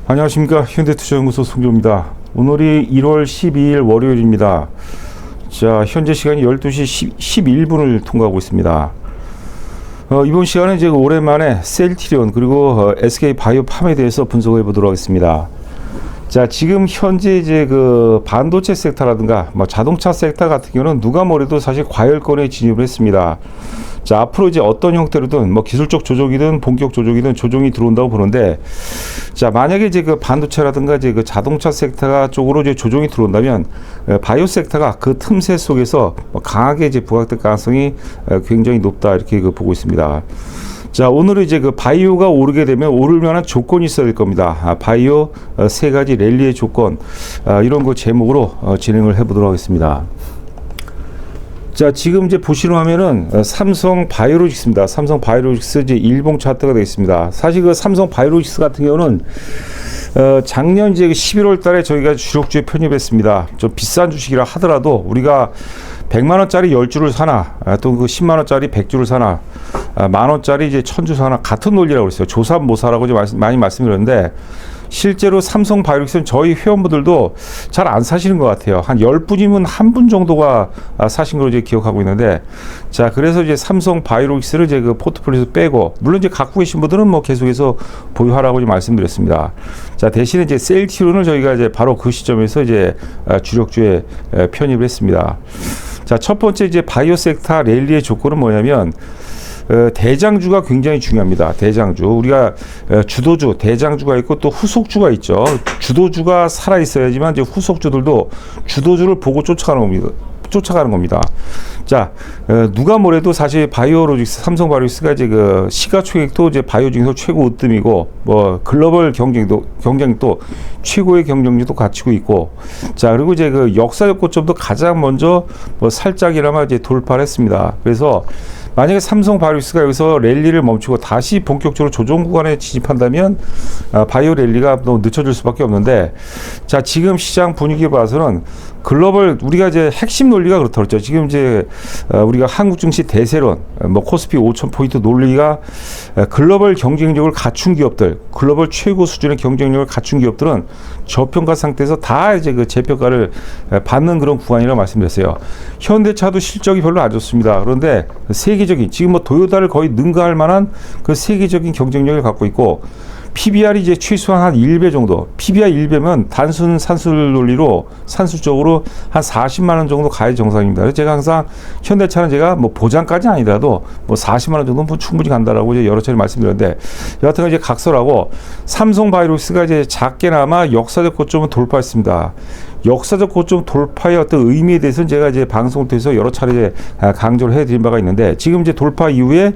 안녕하십니까. 현대투자연구소 송조입니다. 오늘이 1월 12일 월요일입니다. 자, 현재 시간이 12시 11분을 통과하고 있습니다. 이번 시간은 이제 오랜만에 셀트리온 그리고 SK바이오팜에 대해서 분석해 보도록 하겠습니다. 자, 지금 현재 이제 그 반도체 섹터라든가 뭐 자동차 섹터 같은 경우는 누가 뭐래도 사실 과열권에 진입을 했습니다. 자, 앞으로 이제 어떤 형태로든 뭐 기술적 조정이든 본격 조정이든 조정이 들어온다고 보는데, 자, 만약에 이제 그 반도체라든가 이제 그 자동차 섹터가 쪽으로 이제 조정이 들어온다면 바이오 섹터가 그 틈새 속에서 강하게 이제 부각될 가능성이 굉장히 높다, 이렇게 그 보고 있습니다. 자, 오늘은 이제 그 바이오가 오르게 되면 오를 만한 조건이 있어야 될 겁니다. 바이오 세 가지 랠리의 조건, 이런 거 제목으로 진행을 해보도록 하겠습니다. 자, 지금 이제 보시는 화면은 삼성 바이오로직스입니다. 삼성 바이오로직스 이제 일봉 차트가 되겠습니다. 사실 그 삼성 바이오로직스 같은 경우는 작년 이제 11월 달에 저희가 주력주에 편입했습니다. 좀 비싼 주식이라 하더라도 우리가 100만 원짜리 10주를 사나, 또 그 10만 원짜리 100주를 사나, 만 원짜리 이제 1000주 사나 같은 논리라고 그랬어요. 조삼모사라고 많이 말씀드렸는데, 실제로 삼성 바이오로직스는 저희 회원분들도 잘 안 사시는 것 같아요. 한 10분이면 한 분 정도가 사신 걸로 이제 기억하고 있는데, 자, 그래서 이제 삼성 바이오로직스를 이제 그 포트폴리오에서 빼고, 물론 이제 갖고 계신 분들은 뭐 계속해서 보유하라고 이제 말씀드렸습니다. 자, 대신에 이제 셀트리온을 저희가 이제 바로 그 시점에서 이제 주력주에 편입을 했습니다. 자, 첫 번째 이제 바이오 섹터 랠리의 조건은 뭐냐면, 대장주가 굉장히 중요합니다. 대장주. 우리가 주도주, 대장주가 있고 또 후속주가 있죠. 주도주가 살아 있어야지만 이제 후속주들도 주도주를 보고 쫓아가는 겁니다. 자, 누가 뭐래도 사실 바이오로직스, 삼성 바이오로직스가 이제 그 시가총액도 이제 바이오 중에서 최고 으뜸이고, 뭐 글로벌 경쟁도 최고의 경쟁력도 갖추고 있고, 자, 그리고 이제 그 역사적 고점도 가장 먼저 뭐 살짝이나마 이제 돌파를 했습니다. 그래서 만약에 삼성 바이오로직스가 여기서 랠리를 멈추고 다시 본격적으로 조정 구간에 진입한다면 바이오 랠리가 너무 늦춰질 수밖에 없는데, 자, 지금 시장 분위기 봐서는 글로벌, 우리가 이제 핵심 논리가 그렇다고 했죠. 지금 이제 우리가 한국 증시 대세론, 뭐 코스피 5,000포인트 논리가 글로벌 경쟁력을 갖춘 기업들, 글로벌 최고 수준의 경쟁력을 갖춘 기업들은 저평가 상태에서 다 이제 그 재평가를 받는 그런 구간이라고 말씀드렸어요. 현대차도 실적이 별로 안 좋습니다. 그런데 세계적인, 지금 뭐 도요타를 거의 능가할 만한 그 세계적인 경쟁력을 갖고 있고, PBR이 이제 최소한 한 1배 정도, PBR 1배면 단순 산술 논리로 산술적으로 한 40만 원 정도 가야 정상입니다. 그래서 제가 항상 현대차는 제가 뭐 보장까지 아니라도 뭐 40만 원 정도는 충분히 간다라고 이제 여러 차례 말씀드렸는데, 여하튼 이제 각설하고 삼성 바이오로직스가 이제 작게나마 역사적 고점을 돌파했습니다. 역사적 고점 돌파의 어떤 의미에 대해서는 제가 이제 방송을 통해서 여러 차례 강조를 해드린 바가 있는데, 지금 이제 돌파 이후에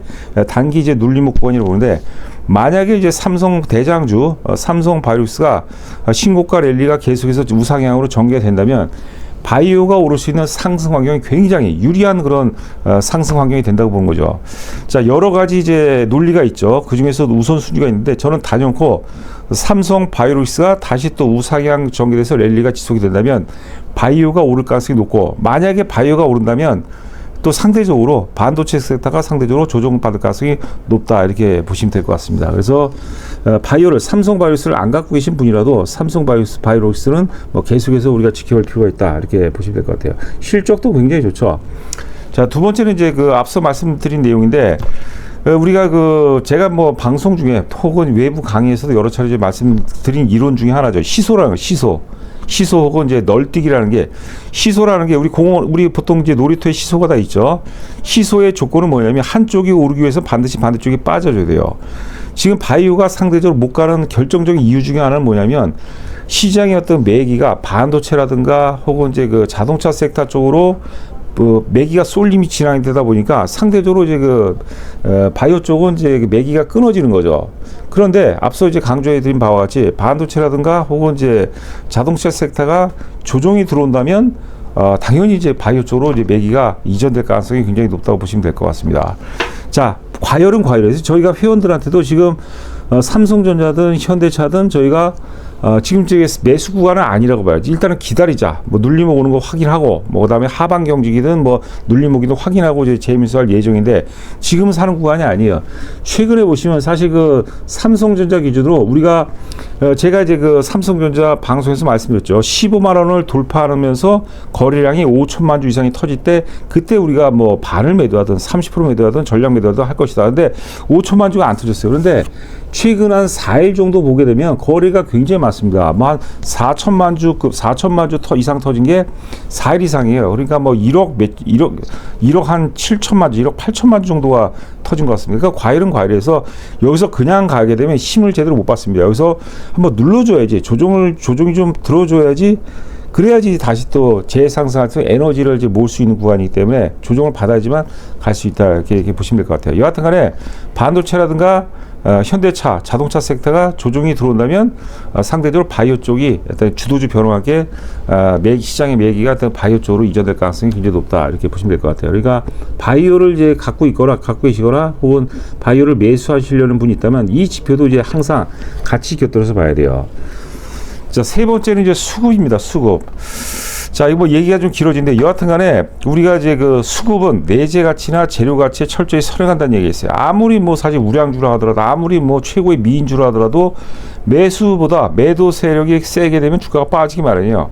단기 이제 눌림목권이라고 보는데, 만약에 이제 삼성 대장주 삼성 바이오로직스가 신고가 랠리가 계속해서 우상향으로 전개가 된다면 바이오가 오를 수 있는 상승 환경이 굉장히 유리한 그런 상승 환경이 된다고 보는 거죠. 자, 여러 가지 이제 논리가 있죠. 그 중에서도 우선순위가 있는데, 저는 단연코 삼성 바이오로직스가 다시 또 우상향 전개돼서 랠리가 지속이 된다면 바이오가 오를 가능성이 높고, 만약에 바이오가 오른다면 또 상대적으로 반도체 섹터가 상대적으로 조정받을 가능성이 높다, 이렇게 보시면 될 것 같습니다. 그래서 바이오를, 삼성 바이오로직스를 안 갖고 계신 분이라도 삼성 바이오로직스는 뭐 계속해서 우리가 지켜볼 필요가 있다, 이렇게 보시면 될 것 같아요. 실적도 굉장히 좋죠. 자, 두 번째는 이제 그 앞서 말씀드린 내용인데, 우리가 그 제가 뭐 방송 중에 혹은 외부 강의에서도 여러 차례 이제 말씀드린 이론 중에 하나죠. 시소라는 거, 시소 혹은 이제 널뛰기라는 게, 시소라는 게 우리 보통 이제 놀이터에 시소가 다 있죠. 시소의 조건은 뭐냐면 한쪽이 오르기 위해서 반드시 반대쪽이 빠져줘야 돼요. 지금 바이오가 상대적으로 못 가는 결정적인 이유 중에 하나는 뭐냐면, 시장의 어떤 매기가 반도체라든가 혹은 이제 그 자동차 섹터 쪽으로 매기가 쏠림이 진행되다 보니까 상대적으로 이제 그 바이오 쪽은 이제 매기가 끊어지는 거죠. 그런데 앞서 이제 강조해드린 바와 같이 반도체라든가 혹은 이제 자동차 섹터가 조정이 들어온다면 당연히 이제 바이오 쪽으로 이제 매기가 이전될 가능성이 굉장히 높다고 보시면 될 것 같습니다. 자, 과열은 과열이에요. 저희가 회원들한테도 지금 삼성전자든 현대차든 저희가 지금 이제 매수 구간은 아니라고 봐야지. 일단은 기다리자. 뭐 눌림목 오는 거 확인하고, 뭐 그다음에 하방 경직이든 뭐 눌림목이든 확인하고 이제 재매수할 예정인데 지금 사는 구간이 아니에요. 최근에 보시면 사실 그 삼성전자 기준으로 우리가 제가 이제 그 삼성전자 방송에서 말씀드렸죠. 15만 원을 돌파하면서 거래량이 5천만 주 이상이 터질 때 그때 우리가 뭐 반을 매도하든 30% 매도하든 전량 매도하든 할 것이다. 근데 5천만 주가 안 터졌어요. 그런데 최근 한 4일 정도 보게 되면 거래가 굉장히 많습니다. 뭐 한 4천만 주급, 4천만 주 이상 터진 게 4일 이상이에요. 그러니까 뭐 1억 한 7천만 주, 1억 8천만 주 정도가 터진 것 같습니다. 그러니까 과일은 과일에서 여기서 그냥 가게 되면 힘을 제대로 못 받습니다. 여기서 한번 눌러줘야지, 조정이 좀 들어줘야지. 그래야지 다시 또 재상승할 때 에너지를 이제 모을 수 있는 구간이기 때문에 조정을 받아야지만 갈 수 있다. 이렇게 보시면 될 것 같아요. 여하튼 간에 반도체라든가 현대차, 자동차 섹터가 조정이 들어온다면 상대적으로 바이오 쪽이 일단 주도주 변화하게 시장의 매기가 어떤 바이오 쪽으로 이전될 가능성이 굉장히 높다. 이렇게 보시면 될 것 같아요. 그러니까 바이오를 이제 갖고 계시거나 혹은 바이오를 매수하시려는 분이 있다면 이 지표도 이제 항상 같이 곁들여서 봐야 돼요. 자, 세 번째는 이제 수급입니다. 수급. 자, 이거 뭐 얘기가 좀 길어지는데 여하튼 간에 우리가 이제 그 수급은 내재 가치나 재료 가치에 철저히 설행한다는 얘기가 있어요. 아무리 뭐 사실 우량주라 하더라도 아무리 뭐 최고의 미인주라 하더라도 매수보다 매도 세력이 세게 되면 주가가 빠지기 마련이에요.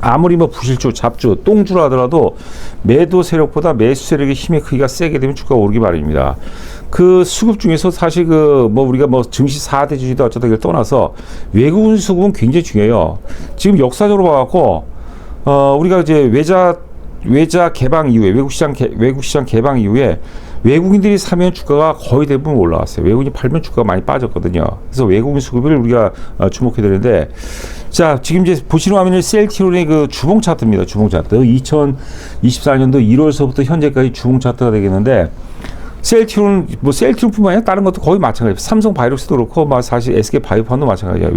아무리 뭐 부실주, 잡주, 똥주라 하더라도 매도 세력보다 매수 세력의 힘의 크기가 세게 되면 주가가 오르기 마련입니다. 그 수급 중에서 사실 그 뭐 우리가 뭐 증시 4대 주주다 어쩌다 이걸 떠나서 외국인 수급은 굉장히 중요해요. 지금 역사적으로 봐갖고 우리가 이제 외자 개방 이후에 외국 시장 개방 이후에 외국인들이 사면 주가가 거의 대부분 올라왔어요. 외국인이 팔면 주가가 많이 빠졌거든요. 그래서 외국인 수급을 우리가 주목해야 되는데, 자, 지금 이제 보시는 화면이 셀트리온의 그 주봉 차트입니다. 주봉 차트. 2024년도 1월서부터 현재까지 주봉 차트가 되겠는데, 셀트리온뿐만 아니라 다른 것도 거의 마찬가지예요. 삼성 바이오록스도 그렇고, 사실 SK 바이오판도 마찬가지예요.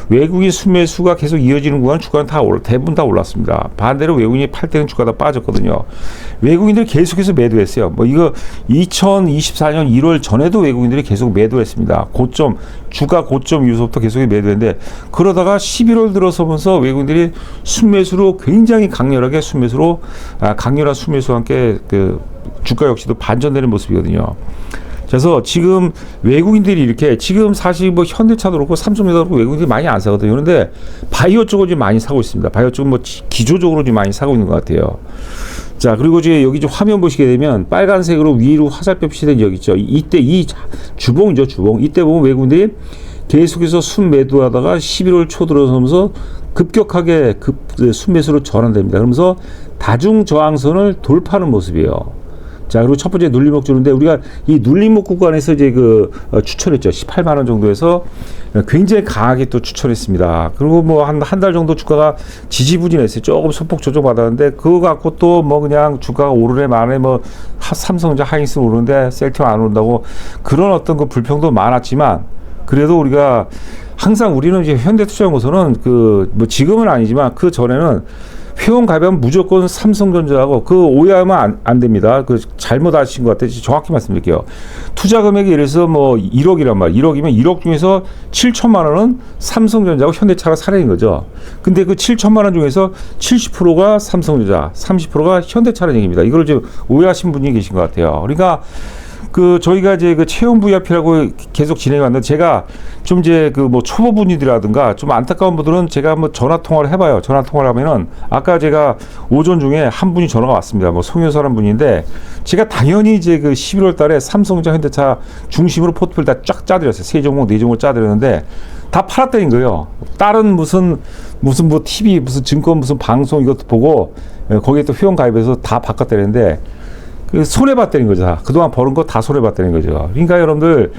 외국인 순매수가 계속 이어지는 구간 주가는 대부분 다 올랐습니다. 반대로 외국인이 팔 때는 주가가 다 빠졌거든요. 외국인들이 계속해서 매도했어요. 뭐 이거 2024년 1월 전에도 외국인들이 계속 매도했습니다. 주가 고점 이후부터 계속 매도했는데, 그러다가 11월 들어서면서 외국인들이 순매수로 굉장히 강렬한 순매수와 함께 그 주가 역시도 반전되는 모습이거든요. 그래서 지금 외국인들이 이렇게 지금 사실 뭐 현대차도 그렇고 삼성전자도 그렇고 외국인들이 많이 안 사거든요. 그런데 바이오 쪽을 좀 많이 사고 있습니다. 바이오 쪽은 뭐 기조적으로 좀 많이 사고 있는 것 같아요. 자, 그리고 이제 여기 좀 화면 보시게 되면 빨간색으로 위로 화살표 표시된 여기 있죠. 이때 이 주봉이죠, 주봉. 이때 보면 외국인들이 계속해서 순매도하다가 11월 초 들어서면서 급격하게 순매수로 전환됩니다. 그러면서 다중 저항선을 돌파하는 모습이에요. 자, 그리고 첫 번째 눌림목 주는데 우리가 이 눌림목 구간에서 이제 추천했죠. 18만 원 정도에서 굉장히 강하게 또 추천했습니다. 그리고 뭐 한 달 정도 주가가 지지부진했어요. 조금 소폭 조정 받았는데 그거 갖고 또 뭐 그냥 주가가 오르네 마네 뭐 삼성전자 하이닉스 오르는데 셀트리온 안 오른다고 그런 어떤 그 불평도 많았지만 그래도 우리가 항상 우리는 이제 현대투자연구소는 뭐 지금은 아니지만 그 전에는 회원 가입하면 무조건 삼성전자하고 오해하면 안 됩니다. 잘못 아신 것 같아요. 정확히 말씀드릴게요. 투자 금액이 예를 들어서 뭐 1억이란 말이에요. 1억이면 1억 중에서 7천만 원은 삼성전자하고 현대차가 사례인 거죠. 근데 그 7천만 원 중에서 70%가 삼성전자, 30%가 현대차라는 얘기입니다. 이걸 좀 오해하신 분이 계신 것 같아요. 그러니까 저희가 이제 체험 VIP라고 계속 진행해 왔는데 제가 좀 이제 뭐 초보분들이라든가 좀 안타까운 분들은 제가 한번 전화 통화를 해봐요. 전화 통화를 하면은 아까 제가 오전 중에 한 분이 전화가 왔습니다. 뭐 송효서라는 분인데 제가 당연히 이제 11월 달에 삼성전자 현대차 중심으로 포트폴리오 다 쫙 짜드렸어요. 세 종목, 네 종목 짜드렸는데 다 팔았다는 거예요. 다른 무슨 뭐 TV, 무슨 증권, 무슨 방송 이것도 보고 거기에 또 회원 가입해서 다 바꿨다는데 손해봤다는 거죠. 그동안 벌은 거 다 손해봤다는 거죠. 그러니까 여러분들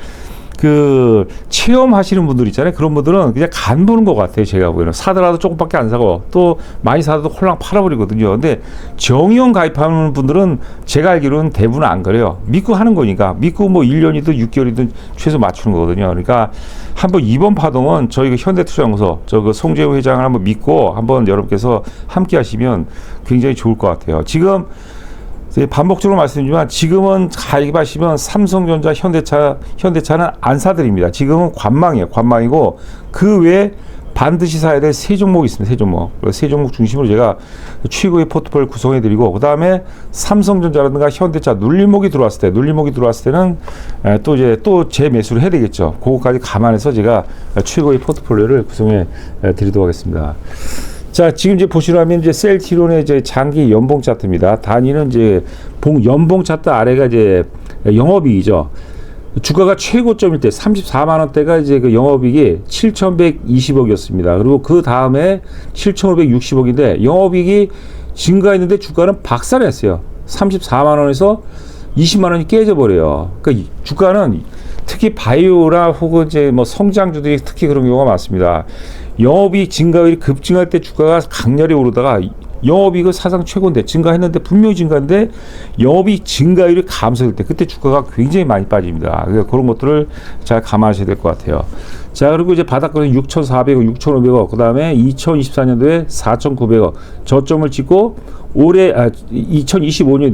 체험하시는 분들 있잖아요. 그런 분들은 그냥 간 보는 것 같아요. 제가 보기에는 사더라도 조금밖에 안 사고 또 많이 사도 홀랑 팔아버리거든요. 근데 정의원 가입하는 분들은 제가 알기로는 대부분 안 그래요. 믿고 하는 거니까 믿고 뭐 1년이든 6개월이든 최소 맞추는 거거든요. 그러니까 한번 이번 파동은 저희 현대투자연구소 송재호 회장을 한번 믿고 한번 여러분께서 함께 하시면 굉장히 좋을 것 같아요. 지금 반복적으로 말씀드리지만 지금은 가입하시면 삼성전자, 현대차는 안 사드립니다. 지금은 관망이에요. 관망이고 그 외에 반드시 사야 될 세 종목이 있습니다. 세 종목 중심으로 제가 최고의 포트폴리오를 구성해드리고 그 다음에 삼성전자라든가 현대차 눌림목이 들어왔을 때는 또 재매수를 해야 되겠죠. 그거까지 감안해서 제가 최고의 포트폴리오를 구성해 드리도록 하겠습니다. 자, 지금 이제 보시라면 이제 셀트리온의 이제 장기 연봉 차트입니다. 단위는 이제 연봉 차트 아래가 이제 영업이익이죠. 주가가 최고점일 때 34만 원대가 이제 그 영업이익이 7,120억이었습니다. 그리고 그 다음에 7,560억인데 영업이익이 증가했는데 주가는 박살냈어요. 34만 원에서 20만 원이 깨져버려요. 그러니까 주가는 특히 바이오라 혹은 이제 뭐 성장주들이 특히 그런 경우가 많습니다. 영업이익 증가율이 급증할 때 주가가 강렬히 오르다가 영업이익은 사상 최고인데 증가했는데 분명히 증가했는데 영업이익 증가율이 감소될 때 그때 주가가 굉장히 많이 빠집니다. 그러니까 그런 것들을 잘 감안하셔야 될 것 같아요. 자, 그리고 이제 바닥권은 6,400억, 6,500억, 그 다음에 2024년도에 4,900억 저점을 찍고 올해 2025년도에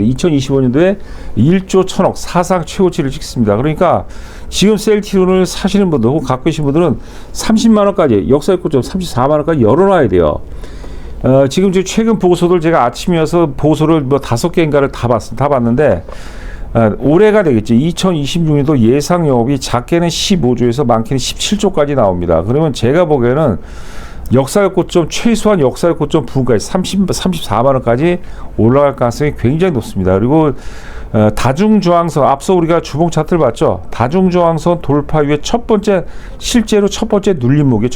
1조 1,000억 사상 최고치를 찍습니다. 그러니까 지금 셀트리온을 사시는 분들 혹은 갖고 계신 분들은 30만 원까지 역사의 고점 34만 원까지 열어놔야 돼요. 지금 최근 보고서들 제가 아침이어서 보고서를 뭐 5개인가를 다 봤는데 올해가 되겠죠. 2026년도 예상 영업이 작게는 15조에서 많게는 17조까지 나옵니다. 그러면 제가 보기에는 역사의 고점 최소한 역사의 고점 부분까지 34만 원까지 올라갈 가능성이 굉장히 높습니다. 그리고 다중저항선 앞서 우리가 주봉 차트를 봤죠. 다중저항선 돌파 이후에 실제로 첫 번째 눌림목이기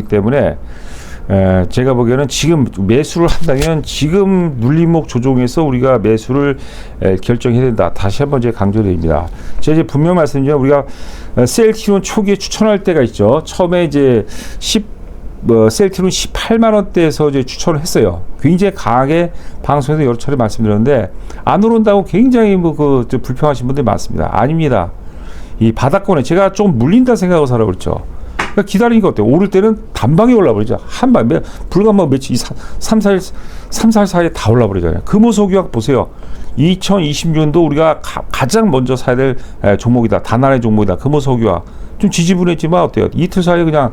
때문에 제가 보기에는 지금 매수를 한다면 지금 눌림목 조정에서 우리가 매수를 결정해야 된다. 다시 한번 제가 강조드립니다. 제가 이제 분명 말씀드리면 우리가 셀트리온 초기에 추천할 때가 있죠. 처음에 이제 셀트리온 18만 원대에서 이제 추천을 했어요. 굉장히 강하게 방송에서 여러 차례 말씀드렸는데 안 오른다고 굉장히 불평하신 분들이 많습니다. 아닙니다. 이 바닥권에 제가 좀 물린다 생각하고 살아 그랬죠. 그러니까 기다리니까 어때요? 오를 때는 단방에 올라버리죠. 불과 뭐 며칠, 3, 4일 사이에 다 올라버리잖아요. 금호석유학 보세요. 2026년도 우리가 가장 먼저 사야 될 종목이다. 단안의 종목이다. 금호석유학. 좀 지지분했지만 어때요? 이틀 사이에 그냥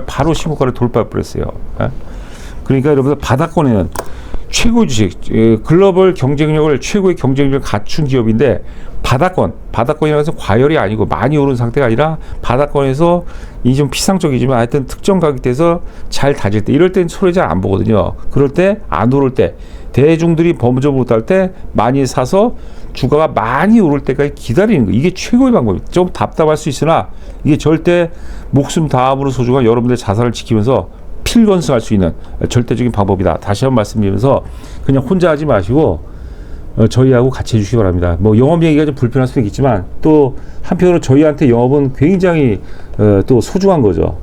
바로 신고가를 돌파해버렸어요. 그러니까 여러분들 바닥권에는 최고의 주식, 글로벌 경쟁력을 최고의 경쟁력을 갖춘 기업인데 바닥권이라고 해서 과열이 아니고 많이 오른 상태가 아니라 바닥권에서 이 좀 피상적이지만 하여튼 특정 가격대에서 잘 다질 때 이럴 땐 손해 잘 안 보거든요. 그럴 때 안 오를 때 대중들이 범접 못할 때 많이 사서 주가가 많이 오를 때까지 기다리는 거 이게 최고의 방법입니다. 좀 답답할 수 있으나 이게 절대 목숨 다함으로 소중한 여러분들의 자산을 지키면서 필건승할 수 있는 절대적인 방법이다. 다시 한번 말씀드리면서 그냥 혼자 하지 마시고 저희하고 같이 해주시기 바랍니다. 뭐 영업 얘기가 좀 불편할 수도 있겠지만 또 한편으로 저희한테 영업은 굉장히 또 소중한 거죠.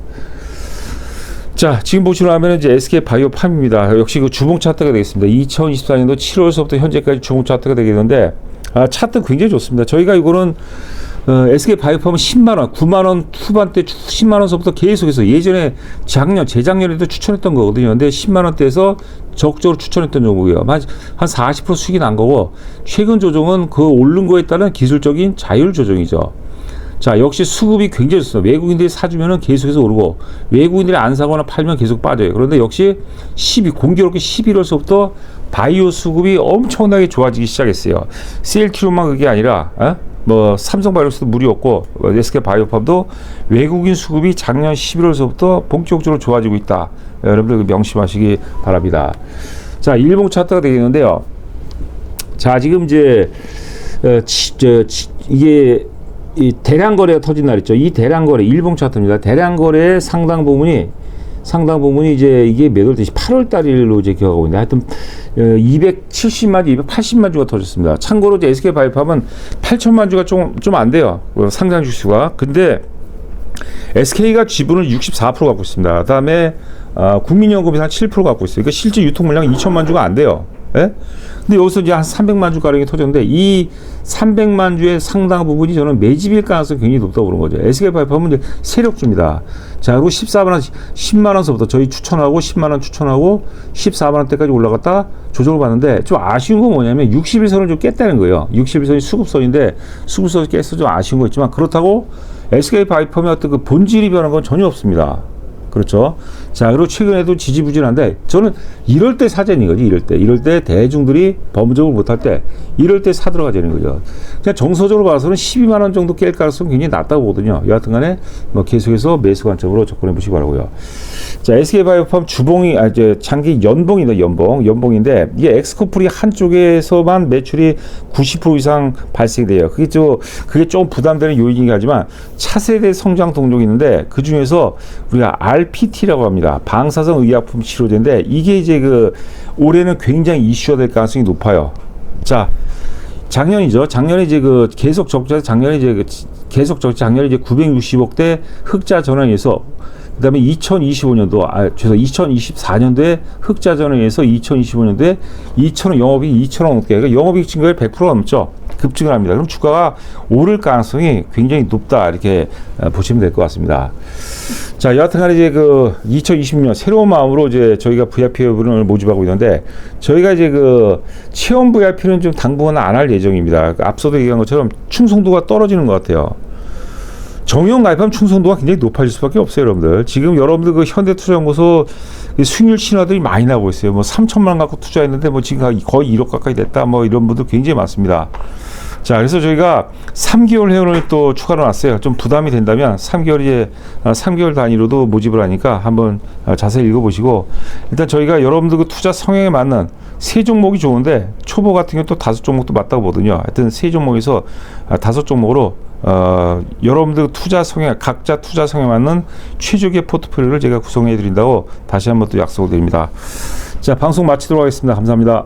자, 지금 보시면 이제 SK바이오팜입니다. 역시 그 주봉 차트가 되겠습니다. 2024년도 7월서부터 현재까지 주봉 차트가 되겠는데 차트 굉장히 좋습니다. 저희가 이거는 SK바이오팜은 10만원, 9만원 후반대 10만원서부터 계속해서 예전에 재작년에도 추천했던 거거든요. 근데 10만원대에서 적극적으로 추천했던 종목이에요. 한 40% 수익이 난 거고, 최근 조정은 그 오른 거에 따른 기술적인 자율 조정이죠. 자, 역시 수급이 굉장히 좋습니다. 외국인들이 사주면은 계속해서 오르고, 외국인들이 안 사거나 팔면 계속 빠져요. 그런데 역시 공교롭게 11월서부터 바이오 수급이 엄청나게 좋아지기 시작했어요. 셀트리온만 그게 아니라, 삼성바이오로스도 물이 없고 SK바이오팜도 외국인 수급이 작년 11월서부터 본격적으로 좋아지고 있다. 여러분들 명심하시기 바랍니다. 자, 일봉 차트가 되겠는데요. 자, 지금 이제 이게 이 대량 거래가 터진 날 있죠. 이 대량 거래 일봉 차트입니다. 대량 거래의 상당 부분이 이제 이게 몇 월 달이지? 8월 달로 이제 기억하고 있는데 하여튼 270만 주, 280만 주가 터졌습니다. 참고로 이제 SK바이오팜은 8천만 주가 좀 안 돼요. 상장 주수가. 근데 SK가 지분을 64% 갖고 있습니다. 그다음에 국민연금이 한 7% 갖고 있어요. 그러니까 실제 유통 물량이 2천만 주가 안 돼요. 예? 근데 여기서 이제 한 300만 주 가량이 터졌는데 이 300만 주의 상당 부분이 저는 매집일 가능성이 굉장히 높다고 그런 거죠. SK파이프하면 이제 세력주입니다. 자, 그리고 10만 원서부터 저희 추천하고 10만 원 추천하고 14만 원대까지 올라갔다 조정을 받는데 좀 아쉬운 건 뭐냐면 61선을 좀 깼다는 거예요. 61선이 수급선인데 수급선을 깼어 좀 아쉬운 거 있지만 그렇다고 SK파이프의 어떤 그 본질이 변한 건 전혀 없습니다. 그렇죠. 자, 그리고 최근에도 지지부진한데 저는 이럴 때 사자는 거지. 이럴 때 대중들이 범접을 못할 때 이럴 때 사들어가 되는 거죠. 그냥 정서적으로 봐서는 12만 원 정도 깰 가능성이 굉장히 낮다고 보거든요. 여하튼간에 뭐 계속해서 매수 관점으로 접근해 보시기 바라고요. 자, SK바이오팜 주봉이 이제 장기 연봉이다. 연봉인데 이게 엑스코플이 한쪽에서만 매출이 90% 이상 발생돼요. 그게 좀 부담되는 요인이긴 하지만 차세대 성장 동력이 있는데 그 중에서 우리가 RPT라고 합니다. 방사성 의약품 치료제인데 이게 이제 올해는 굉장히 이슈가 될 가능성이 높아요. 자, 작년에 이제 계속 적자, 작년에 이제 960억대 흑자 전환에서 그다음에 2024년도에 흑자 전환에서 2025년도에 2,000원 영업이익 2,000원 넘게, 그러니까 영업이익 증가율 100% 넘죠. 급증을 합니다. 그럼 주가가 오를 가능성이 굉장히 높다 이렇게 보시면 될 것 같습니다. 자, 여하튼간에 이제 2020년 새로운 마음으로 이제 저희가 VIP분을 모집하고 있는데 저희가 이제 체험 VIP는 좀 당분간 안 할 예정입니다. 앞서도 얘기한 것처럼 충성도가 떨어지는 것 같아요. 정형 가입하면 충성도가 굉장히 높아질 수밖에 없어요, 여러분들. 지금 여러분들 현대투자연구소 수익률 신화들이 많이 나오고 있어요. 뭐 3천만 원 갖고 투자했는데 뭐 지금 거의 1억 가까이 됐다. 뭐 이런 분들 굉장히 많습니다. 자, 그래서 저희가 3개월 회원을 또 추가로 놨어요. 좀 부담이 된다면 3개월 단위로도 모집을 하니까 한번 자세히 읽어보시고, 일단 저희가 여러분들 투자 성향에 맞는 세 종목이 좋은데 초보 같은 경우 또 5종목도 맞다고 보거든요. 하여튼 세 종목에서 5종목으로 여러분들 각자 투자 성향에 맞는 최적의 포트폴리오를 제가 구성해 드린다고 다시 한번 또 약속을 드립니다. 자, 방송 마치도록 하겠습니다. 감사합니다.